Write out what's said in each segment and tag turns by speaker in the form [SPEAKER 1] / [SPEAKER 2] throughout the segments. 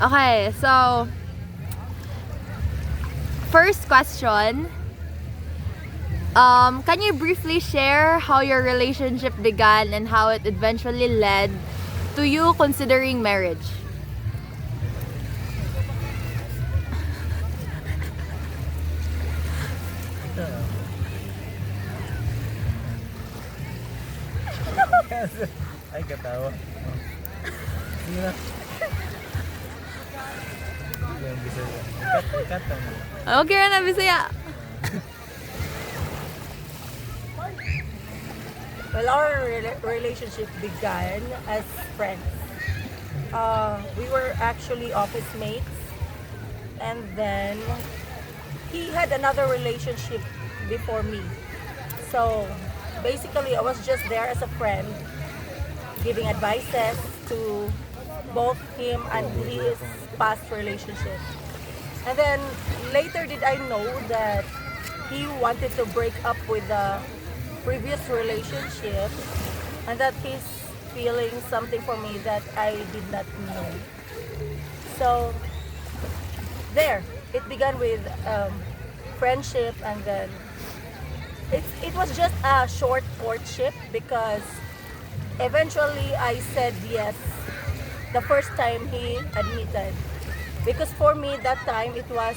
[SPEAKER 1] Okay, so first question. Can you briefly share how your relationship began and how it eventually led to you considering marriage?
[SPEAKER 2] Ay, katawa. Sige na. Yung Bisaya. Ikat lang.
[SPEAKER 1] Okay na, Bisaya.
[SPEAKER 3] Well, our relationship began as friends. We were actually office mates, and then he had another relationship before me. So basically, I was just there as a friend, giving advices to both him and his past relationship. And then later did I know that he wanted to break up with the previous relationship and that he's feeling something for me that I did not know. So there, it began with friendship, and then it was just a short courtship because eventually I said yes the first time he admitted. Because for me that time it was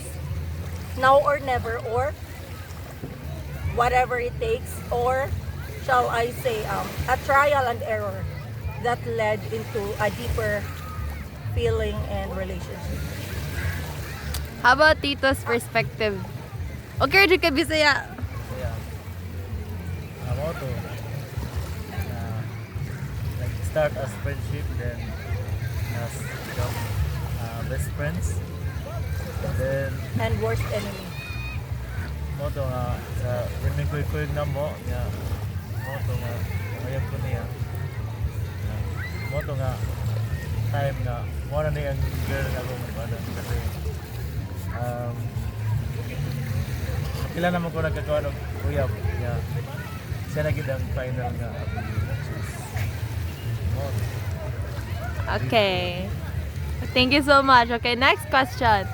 [SPEAKER 3] now or never, or whatever it takes, or shall I say a trial and error that led into a deeper feeling and relationship.
[SPEAKER 1] How about Tito's perspective? Okay, Jud ka Bisaya.
[SPEAKER 2] Kaya, ako to. Start as friendship, then as become best friends. Then,
[SPEAKER 3] And worst enemy.
[SPEAKER 2] mo to nga, sa pinagkuy-kuy na mo to nga, ngayon ko niya. Mo to nga, time nga, mo na niya ang girl nga akong ano, kasi, kailan naman ko nagkakawa ng kuya niya. Siya na gid ang final nga mo.
[SPEAKER 1] Okay. Thank you so much. Okay, next question.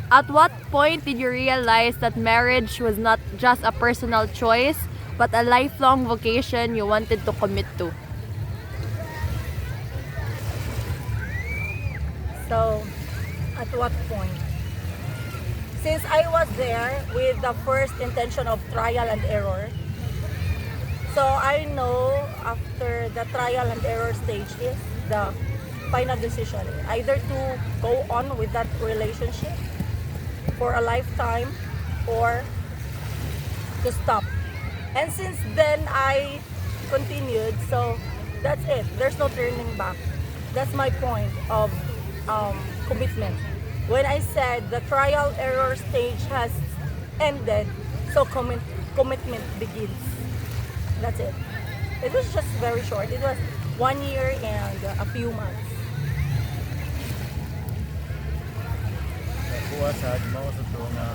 [SPEAKER 1] At what point did you realize that marriage was not just a personal choice, but a lifelong vocation you wanted to commit to?
[SPEAKER 3] So, at what point? Since I was there with the first intention of trial and error, so I know after the trial and error stage is the final decision. Either to go on with that relationship for a lifetime or to stop. And since then, I continued, so that's it. There's no turning back. That's my point of commitment. When I said the trial error stage has ended, so commitment begins. That's it. It was just very short. It was 1 year and a few months.
[SPEAKER 2] Kuha sa mo sa to nga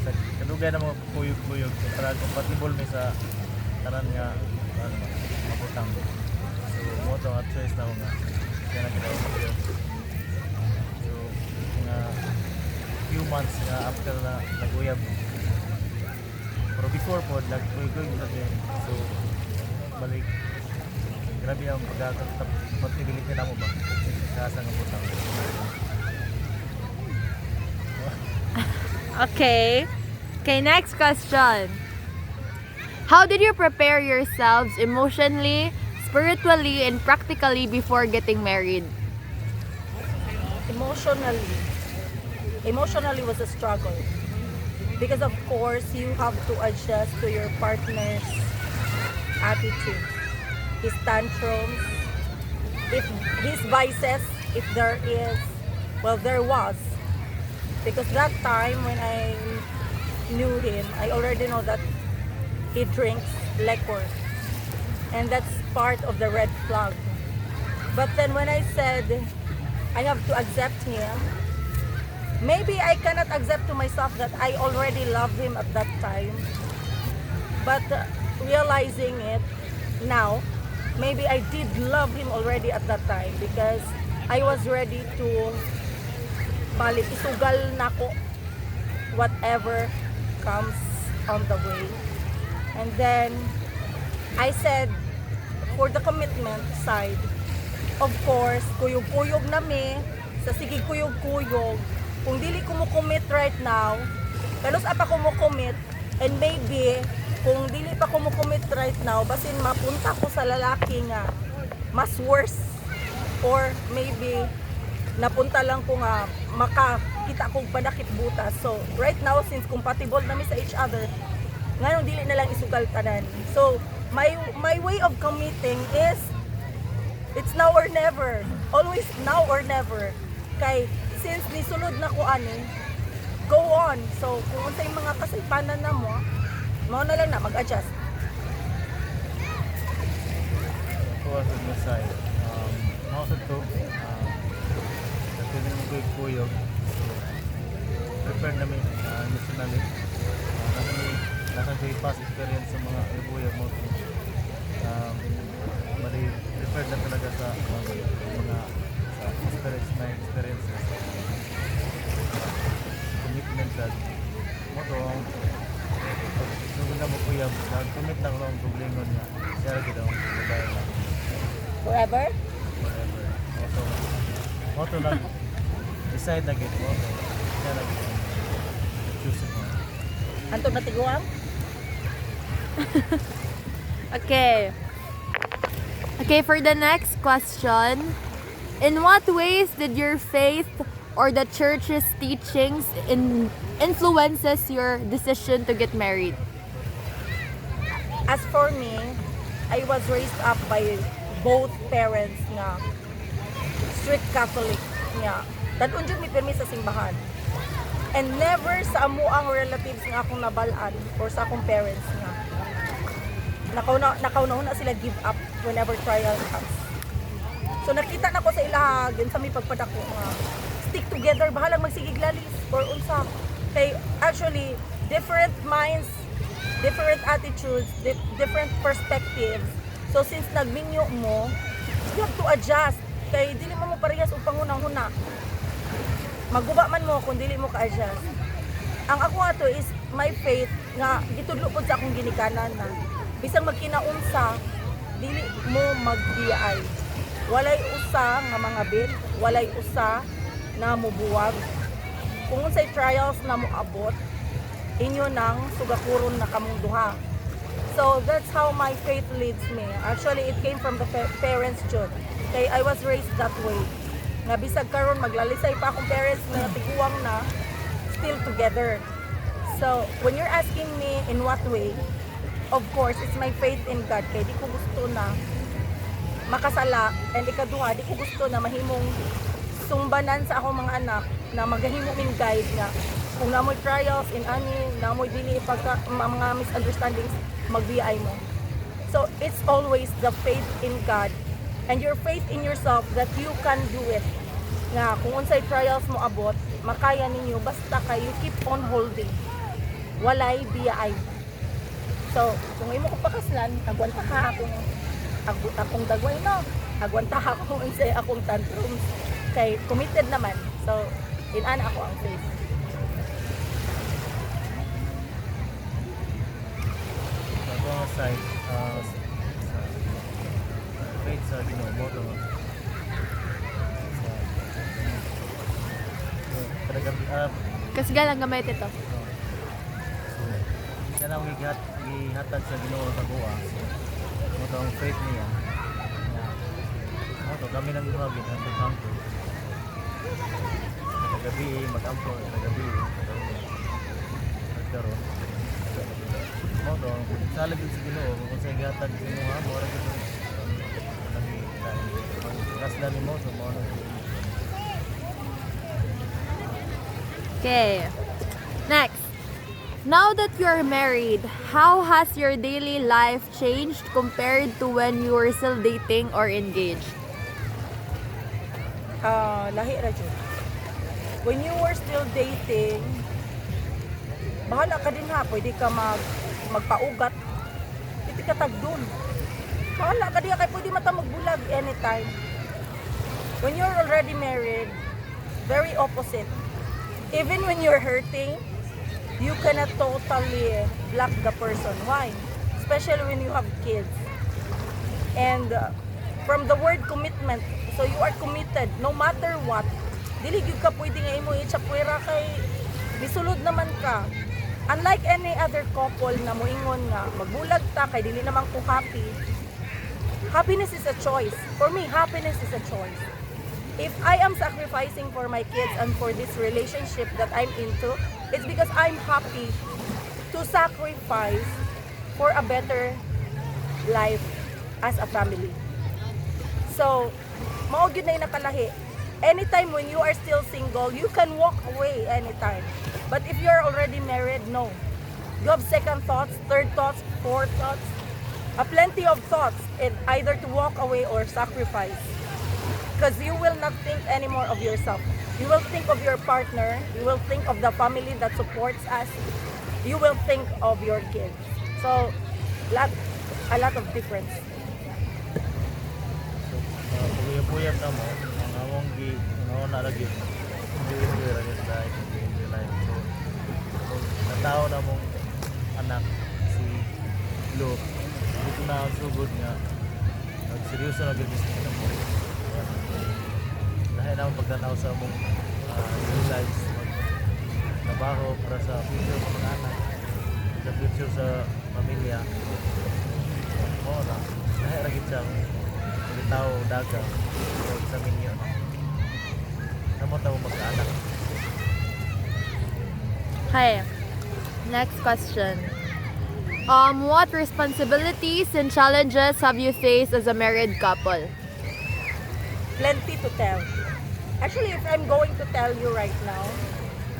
[SPEAKER 2] sa kadugay na mga kuyog-kuyog para compatible mi sa tanan nga mabutang. So mo to nga choice na ko nga kaya nagdaw ko. So nga few months nga after na naguyab. Pero before po nagkuyog na din. So balik grabe ang pagkakapatibility na mo ba sa nga butang.
[SPEAKER 1] Okay. Okay, next question. How did you prepare yourselves emotionally, spiritually, and practically before getting married?
[SPEAKER 3] Emotionally was a struggle. Because of course, you have to adjust to your partner's attitude, his tantrums, if his vices, if there is, well, there was. Because that time when I knew him, I already know that he drinks liquor. And that's part of the red flag. But then when I said I have to accept him, maybe I cannot accept to myself that I already love him at that time. But realizing it now, maybe I did love him already at that time because I was ready to balik isugal nako whatever comes on the way. And then I said, for the commitment side, of course, kuyog-kuyog nami, sa sige kuyog-kuyog, kung dili ko mo commit right now, kalos apa ko mo commit, and maybe, kung dili pa ko mo commit right now, basin mapunta ko sa lalaki nga, mas worse, or maybe, napunta lang ko nga, makakita kong padakit butas. So, right now, since compatible nami sa each other, ngayon dili na lang isugal tanan. So, my way of committing is it's now or never. Always now or never. Kay since nisulod na ko ani, go on. So kung unsay mga kasaypanan na mo na lang na mag-adjust.
[SPEAKER 2] Ako sa my side, ako sa to, sa piling mo kuyog, prepared namin emotionally. Nasa past experience sa mga kuyog mo. Mali prepared na talaga sa mga experiences. Commitment sa mo to ang nung na mo kuya, commit lang lang gublingon na siya rin kita ang babae lang.
[SPEAKER 3] Forever?
[SPEAKER 2] Forever. Mo to lang decide na gito mo to siya lang kita choose mo.
[SPEAKER 3] Anto na tiguang?
[SPEAKER 1] Okay. Okay, for the next question, in what ways did your faith or the church's teachings influences your decision to get married?
[SPEAKER 3] As for me, I was raised up by both parents nga strict Catholic nga. Dadun jud mi permi sa simbahan. And never sa amo ang relatives nga akong nabalaan or sa akong parents nga. Nakauna na sila give up whenever trial comes. So nakita na ko sa ilaha, sa may pagpadako nga stick together, bahalang magsigig lalis or unsa. Kay actually different minds, different attitudes, different perspectives. So since nagminyo mo, you have to adjust. Kay dili mo parehas og pangunang-huna. Maguba man mo kung dili mo ka-adjust. Ang ako ato is my faith nga gitudlo pod sa akong ginikanan na bisang magkinaunsa dili mo magbiyaay. Walay usa nga mga bit, walay usa na mubuwag. Kung unsay trials na mo abot, inyo nang sugakuron na kamong duha. So that's how my faith leads me. Actually, it came from the parents jud. Kay I was raised that way. Nga bisag karon maglalisay pa akong parents na tiguang na still together. So when you're asking me in what way, of course, it's my faith in God. Kaya di ko gusto na makasala. And ikaduha, di ko gusto na mahimong sumbanan sa akong mga anak na magahimo min guide na kung namoy trials in ani, namoy dili mga misunderstandings, magbiay mo. So, it's always the faith in God and your faith in yourself that you can do it. Nga, kung unsay trials mo abot, makaya ninyo, basta kayo keep on holding. Walay biyaay. So, kung imo ko pakaslan, agwanta ka akong dagway no. Agwanta ako unsay akong tantrums. Kay committed naman. So, in-ana ako ang faith.
[SPEAKER 2] Sa akong side, faith sa Ginoo mo to. Talagang
[SPEAKER 1] Kasi galang gamay ito.
[SPEAKER 2] siya na gihatag sa Ginoo sa buwa. Mo to ang faith niya. Mo to kami nang gumagit ang pagkampo. Gabi mag-ampo, gabi nagkaroon. Mo to salig sa Ginoo kung sa gihatag sa Ginoo mo ra gid. Kaslan mo to mo.
[SPEAKER 1] Okay. Next. Now that you're married, how has your daily life changed compared to when you were still dating or engaged?
[SPEAKER 3] Lahi ra jud. When you were still dating, bahala ka din ha, pwede ka magpaugat. Pwede ka tagdun. Bahala ka din kay pwede mata magbulag anytime. When you're already married, very opposite. Even when you're hurting, you cannot totally block the person. Why? Especially when you have kids. And from the word commitment, so you are committed no matter what. Dili gyud ka pwede nga imo itsapuera kay misulod naman ka. Unlike any other couple na moingon nga magbulag ta kay dili naman ko happy. Happiness is a choice. For me, happiness is a choice. If I am sacrificing for my kids and for this relationship that I'm into, it's because I'm happy to sacrifice for a better life as a family. So, mao gyud na yung nakalahi. Anytime when you are still single, you can walk away anytime. But if you're already married, no. You have second thoughts, third thoughts, fourth thoughts, plenty of thoughts, either to walk away or sacrifice. Because you will not think anymore of yourself. You will think of your partner, you will think of the family that supports us, you will think of your kids. So, a lot of difference.
[SPEAKER 2] So, puyap-puyap na mo, ang among na lagi, hindi lagi sa life, hindi life. So, natao na mong anak, si Luke, dito na ang sugod nga, nagseryoso na gagawin na mo. Dahil na akong pagdanaw sa mong new lives, trabaho para sa future sa mga anak, sa future sa pamilya. Oo na, dahil ragit siya mga tao daga o sa minyo. Namot na mo magkaanak.
[SPEAKER 1] Hi. Next question. What responsibilities and challenges have you faced as a married couple?
[SPEAKER 3] Plenty to tell. Actually, if I'm going to tell you right now,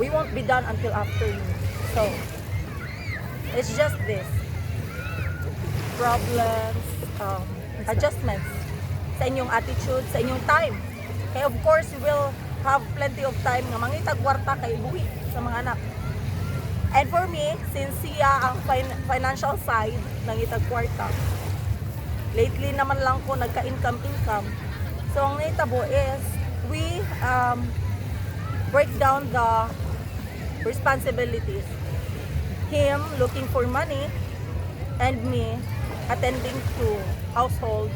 [SPEAKER 3] we won't be done until afternoon. So, it's just this. Problems, adjustments sa inyong attitude, sa inyong time. Kaya of course, you will have plenty of time nga mangitag kwarta kay buhi sa mga anak. And for me, since siya ang financial side ng itag kwarta, lately naman lang ko nagka-income. So, ang naitabo is, we break down the responsibilities. Him looking for money, and me attending to household,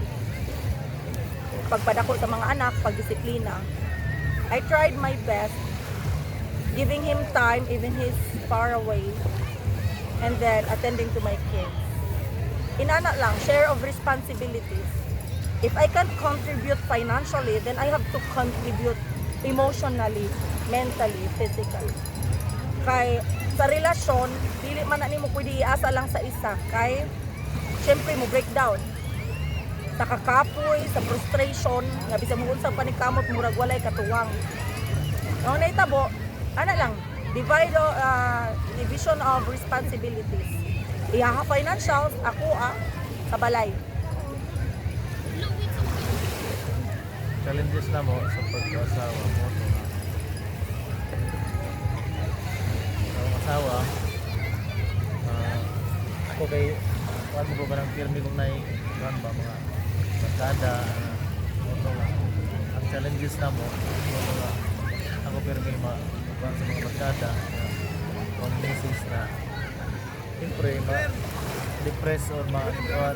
[SPEAKER 3] pagpadako sa mga anak, pagdisiplina. I tried my best, giving him time even he's far away, and then attending to my kids. Inana lang, share of responsibilities. If I can't contribute financially, then I have to contribute emotionally, mentally, physically. Kay sa relasyon, dili man na nimo pwede iasa lang sa isa. Kay syempre mo breakdown. Sa kakapoy, sa frustration, nga bisag mo unsang panikamot murag walay katuwang. No naitabo, ana lang, division of responsibilities. Iyaha financials, ako sa balay.
[SPEAKER 2] Challenges na mo sa pag-asawa mo. Sa asawa, ako kay kuan mo ba ng pirmi kung kuan ba mga barkada moto nga. Ang challenges na mo moto nga ako pirmi kuan sa mga barkada kung message na siyempre depress or kuan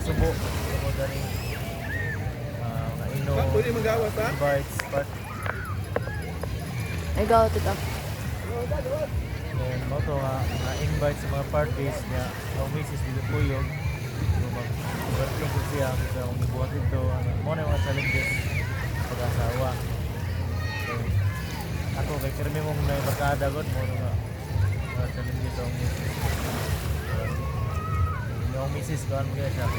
[SPEAKER 2] subo mo gani invites but
[SPEAKER 1] I go to the...
[SPEAKER 2] then mo to nga invite sa mga parties niya ang misis dito puyog mag-birthday ko siya sa umibuhat dito mo na yung mga challenges pag-asawa so ako kay kirmi mong na yung barkada god mo nga mga challenges sa misis yung misis ko ano kaya siya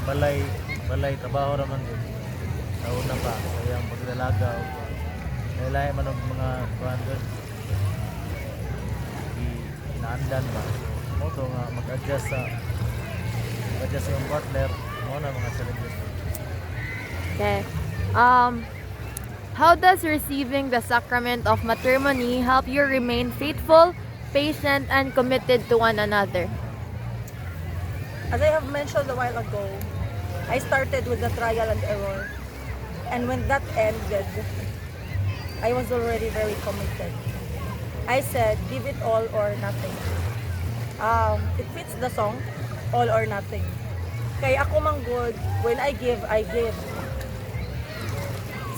[SPEAKER 2] balay trabaho naman din una pa kaya ang pagdalaga o lahi man ang mga kuhan doon inaandan ba mo to nga mag-adjust yung partner mo na mga challenges.
[SPEAKER 1] Okay. How does receiving the sacrament of matrimony help you remain faithful, patient, and committed to one another?
[SPEAKER 3] As I have mentioned a while ago, I started with the trial and error. And when that ended, I was already very committed. I said, give it all or nothing. It fits the song, all or nothing. Kaya ako man good, when I give, I give.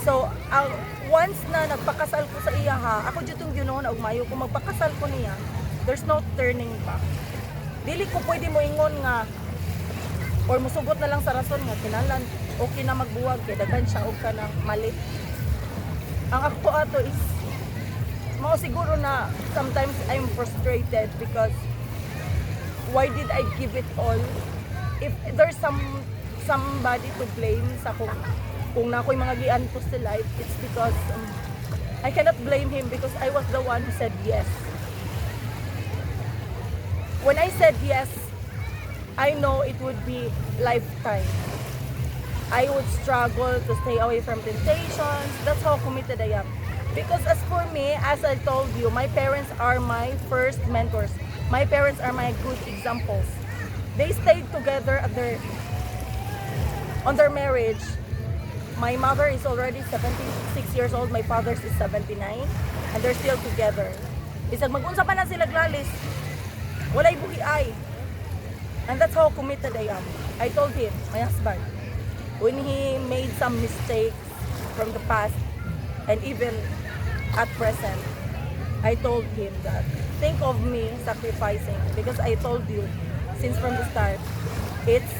[SPEAKER 3] So, once na nagpakasal ko sa iya ha, ako dito yung Ginoo na ugmayo, kung magpakasal ko niya, there's no turning back. Dili ko pwede mo ingon nga, or musugot na lang sa rason nga, kinalan, okay na magbuwag, kaya daghan siya o ka ng mali. Ang ako ato is, mao siguro na sometimes I'm frustrated because why did I give it all? If there's somebody to blame sa kung na ako'y mga giantos sa life, it's because I cannot blame him because I was the one who said yes. When I said yes, I know it would be lifetime. I would struggle to stay away from temptations. That's how committed I am. Because as for me, as I told you, my parents are my first mentors. My parents are my good examples. They stayed together on their marriage. My mother is already 76 years old. My father is 79. And they're still together. Isag mag-unsa pa na sila glalis. Walay buhi ay. And that's how committed I am. I told him, my husband, when he made some mistakes from the past and even at present, I told him that think of me sacrificing because I told you since from the start, it's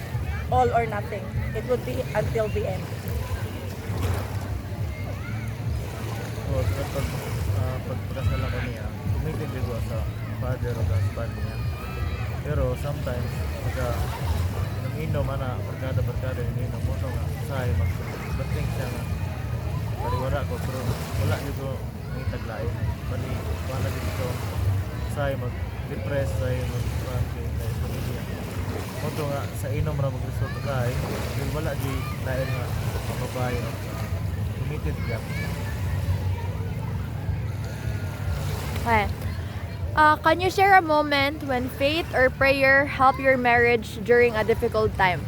[SPEAKER 3] all or nothing. It would be until the end.
[SPEAKER 2] So, pagpagkasal ako niya, committed ko sa father o husband niya. Pero sometimes, nang inom na, barkada yung inom mo, nga, usahay, mag-bating siya nga, pariwara ko, pero wala dito may taglain. Bali, wala dito, usahay, mag-depress, usahay, mag-pamilya. Moto nga, sa inom na mag-resort usahay, pero wala di lain nga, mababae, committed ka.
[SPEAKER 1] Okay. Can you share a moment when faith or prayer helped your marriage during a difficult time?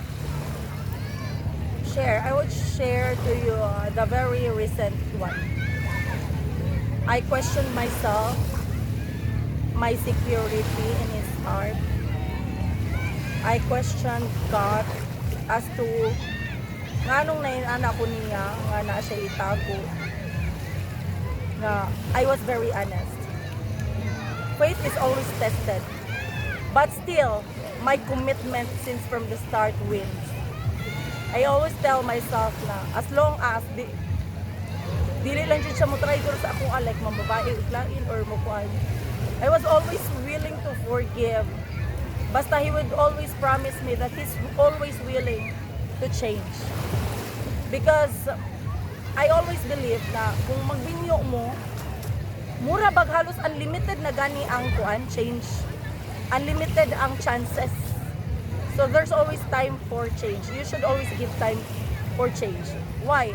[SPEAKER 3] I would share to you the very recent one. I questioned myself, my security in His heart. I questioned God as to nganong nainana ko niya nga na siya itago. Nga, I was very honest. Faith is always tested. But still, my commitment since from the start wins. I always tell myself na as long as dili lang dyan siya mo try sa akong alek, mambabae, iglain, or mukuan. I was always willing to forgive. Basta He would always promise me that He's always willing to change. Because I always believe na kung magbinyo mo, mura bag halos unlimited na gani ang kuan change. Unlimited ang chances. So there's always time for change. You should always give time for change. Why?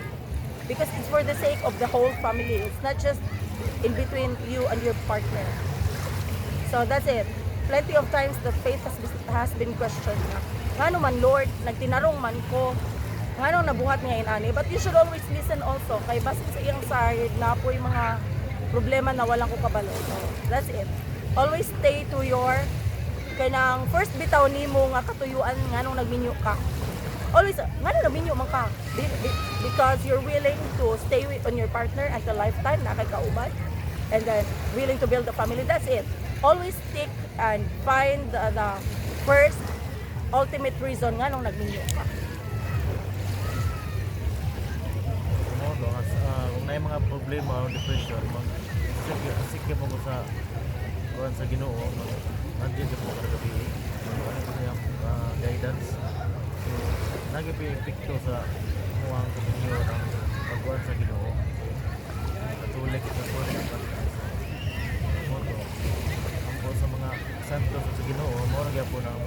[SPEAKER 3] Because it's for the sake of the whole family. It's not just in between you and your partner. So that's it. Plenty of times the faith has been questioned. Ngano man Lord, nagtinarong man ko. Ngano nabuhat niya inani. But you should always listen also. Kay basin sa iyang side na po yung mga problema na walang ko kabalo. So, that's it. Always stay to your kanang first bitaw nimo nga katuyuan nganong nagminyo ka. Always nganong nagminyo man ka. Because you're willing to stay on your partner until lifetime na kay kauban and then willing to build a family. That's it. Always stick and find the first ultimate reason nganong nagminyo ka.
[SPEAKER 2] Kung na mga problema o depression, sige mo sa buwan sa Ginoo, nandiyan po kada gabi. Ano ko yung guidance. So, nag-epekto sa muang komunyo ng pagbuwan sa Ginoo. Katulik ang po sa mga santos sa Ginoo, mo rin po ng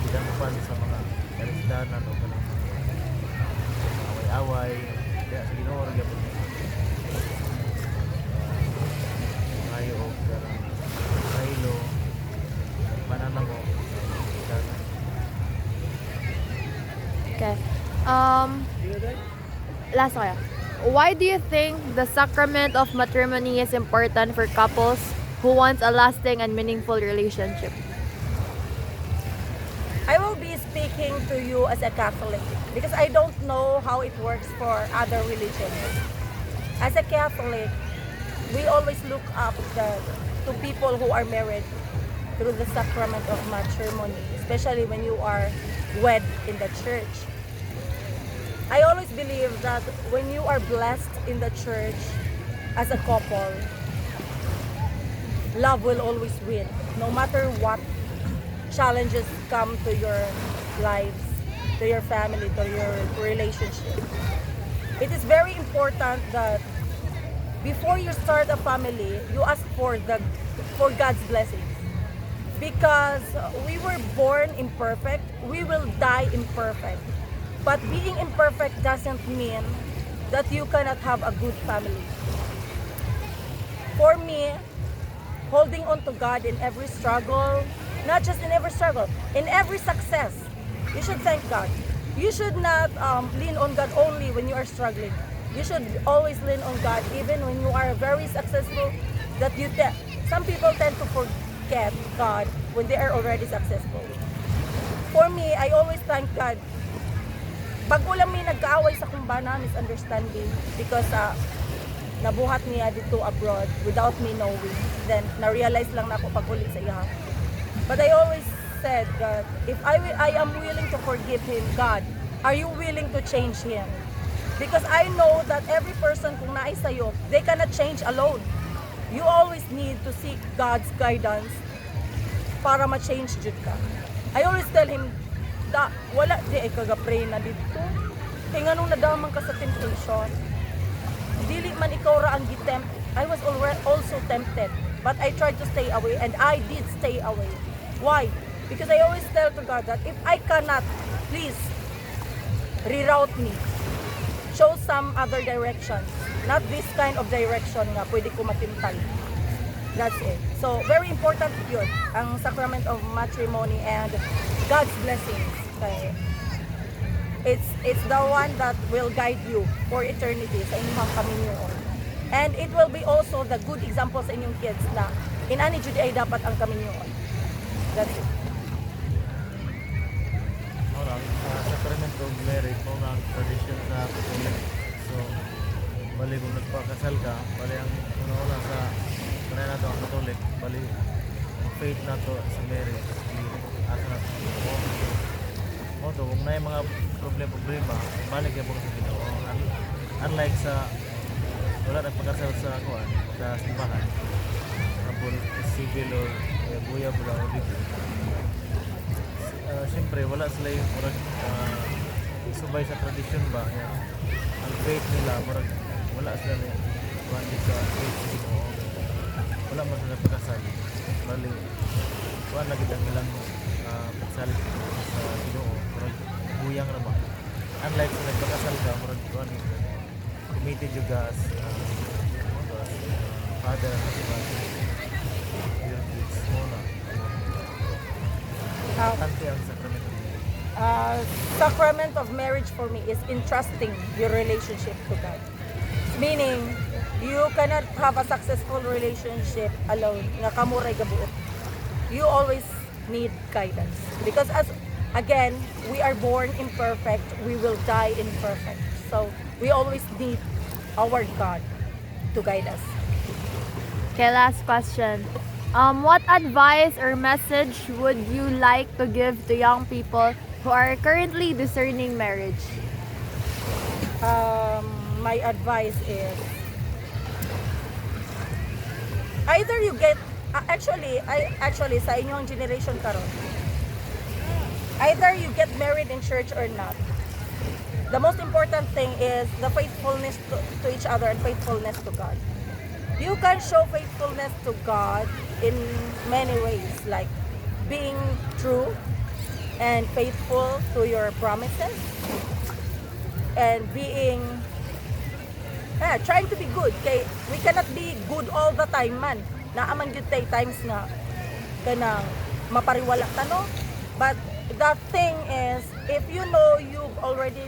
[SPEAKER 2] bidangpan sa mga karisdanan o kanang away-away. Kaya sa Ginoo rin po ngayo o kahilo mananamo.
[SPEAKER 1] Okay. last kaya. Why do you think the sacrament of matrimony is important for couples who wants a lasting and meaningful relationship?
[SPEAKER 3] I will be speaking to you as a Catholic because I don't know how it works for other religions. As a Catholic, we always look up to people who are married through the sacrament of matrimony, especially when you are wed in the church. I always believe that when you are blessed in the church as a couple, love will always win, no matter what challenges come to your lives, to your family, to your relationship. It is very important that before you start a family, you ask for God's blessings. Because we were born imperfect, we will die imperfect. But being imperfect doesn't mean that you cannot have a good family. For me, holding on to God in every struggle, not just in every struggle, in every success, you should thank God. You should not lean on God only when you are struggling. You should always lean on God even when you are very successful. Some people tend to forget God when they are already successful. For me, I always thank God. Bago lang may nagkaaway sa kumbana, misunderstanding, because nabuhat niya dito abroad without me knowing. Then, na-realize lang na ako pag ulit sa iya. But I always said that if I am willing to forgive him, God, are you willing to change him? Because I know that every person kung naay sa'yo, they cannot change alone. You always need to seek God's guidance para ma-change jud ka. I always tell him, wala di ay kaga-pray na dito. Kaya nga nung nadaman ka sa temptation, dili man ikaw ra ang gitempt. I was also tempted, but I tried to stay away, and I did stay away. Why? Because I always tell to God that if I cannot, please reroute me. Show some other direction. Not this kind of direction nga pwede ko matimtal. That's it. So, very important yun, ang sacrament of matrimony and God's blessings. Okay? It's the one that will guide you for eternity sa inyong kaminyoon. And it will be also the good example sa inyong kids na in ani jud ay dapat ang kaminyoon. That's it.
[SPEAKER 2] Sacrament of marriage, mo ang tradition sa Catholic. So, bali kung nagpakasal ka, bali ang una sa kanay na ang Catholic, bali ang faith na to sa marriage, asa na to. O to, kung na yung mga problema, balik yung sa Ginoo. Unlike sa wala nagpakasal sa kuan, sa simbahan, kapag civil or buya bula o dito. Siyempre, wala sila yung subay sa tradisyon ba. Yan. Ang faith nila, wala sila yung sa faith sa Ginoo. Wala mo sila pagkasal. Bali, wala lagi ang ilang pagsalit sa Ginoo. Buyang naman. Unlike sa nagpakasal ka, committed juga as father and husband. Your kids mo na. Ante ang sacrament of marriage.
[SPEAKER 3] Sacrament of marriage for me is entrusting your relationship to God. Meaning, you cannot have a successful relationship alone. Nga kamuray gabuot. You always need guidance. Because again, we are born imperfect. We will die imperfect. So, we always need our God to guide us.
[SPEAKER 1] Okay, last question. What advice or message would you like to give to young people who are currently discerning marriage?
[SPEAKER 3] My advice is either you get actually sa inyong generation karon, either you get married in church or not. The most important thing is the faithfulness to each other and faithfulness to God. You can show faithfulness to God in many ways, like being true and faithful to your promises, and being trying to be good. Okay, we cannot be good all the time, man. Naaman gyud tay times nga kanang mapariwala ta, no? But the thing is, if you know you've already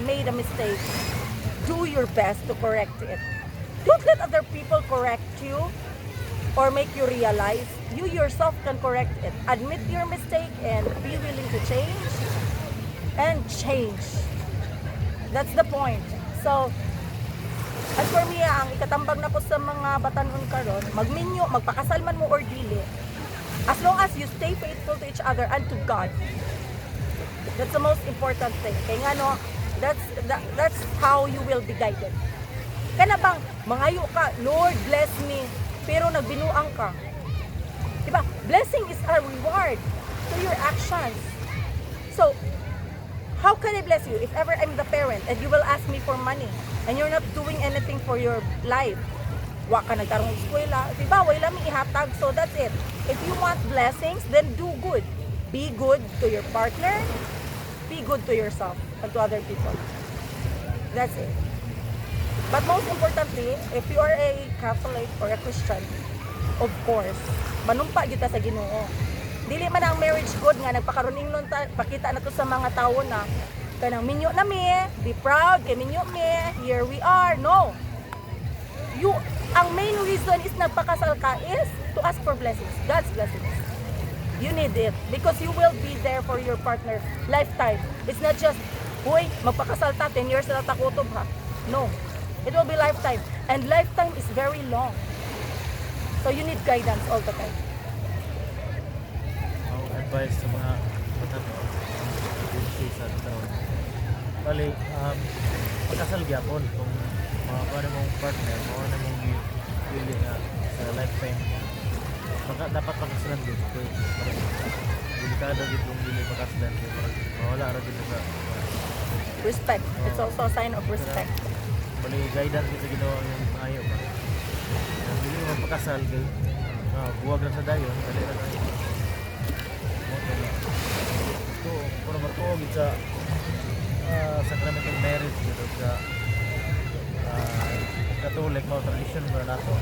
[SPEAKER 3] made a mistake, do your best to correct it. Don't let other people correct you or make you realize. You yourself can correct it. Admit your mistake and be willing to change and change. That's the point. So, as for me, ang ikatambag na ko sa mga batanon karon, magminyo, magpakasal man mo or dili. As long as you stay faithful to each other and to God. That's the most important thing. Kaya nga no, that's how you will be guided. Kana bang mangayo ka, Lord bless me, pero nagbinuang ka. Diba? Blessing is a reward to your actions. So, how can I bless you if ever I'm the parent and you will ask me for money and you're not doing anything for your life? Wa ka nagtarong eskwela, diba? Wala mi ihatag, so that's it. If you want blessings, then do good. Be good to your partner, be good to yourself and to other people. That's it. But most importantly, if you are a Catholic or a Christian, of course, manumpa kita sa Ginoo. Dili man ang marriage good nga nagpakaroning nun pakita na to sa mga tao na kanang minyo na mi, be proud kay minyo mi, here we are. No. Ang main reason is nagpakasal ka is to ask for blessings, God's blessings. You need it because you will be there for your partner lifetime. It's not just, huy, magpakasal ta, 10 years na takutob ha. No. It will be lifetime. And lifetime is very long. So you need guidance all the time.
[SPEAKER 2] Ang advice sa mga batanon, sa taon. Bali, pagkasal gyapon kung mga paano mong partner, mga mong pili nga sa lifetime. Dapat pagkasilan din. Delikado din kung hindi pagkasilan. Mawala rin din sa
[SPEAKER 3] Respect. It's also a sign of respect.
[SPEAKER 2] Bali, guidance kita ginawa yung ayaw ba. Hindi mo magpakasal kay buwag lang sa dayon, dali na tayo. Ito, kung naman po, sa sacramental marriage dito sa Catholic, mga tradition mo na ito.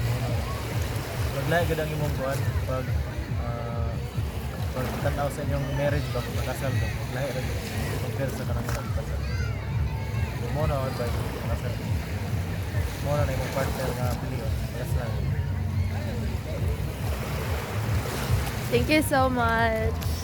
[SPEAKER 2] Maglahi ka ang imong buwan pag tanaw sa inyong marriage ba, kung nakasal ba, maglahi rin compare sa kanang nagpasal. Mo na advice nakasal. Mo na imong partner nga piliyon, makasal.
[SPEAKER 1] Thank you so much.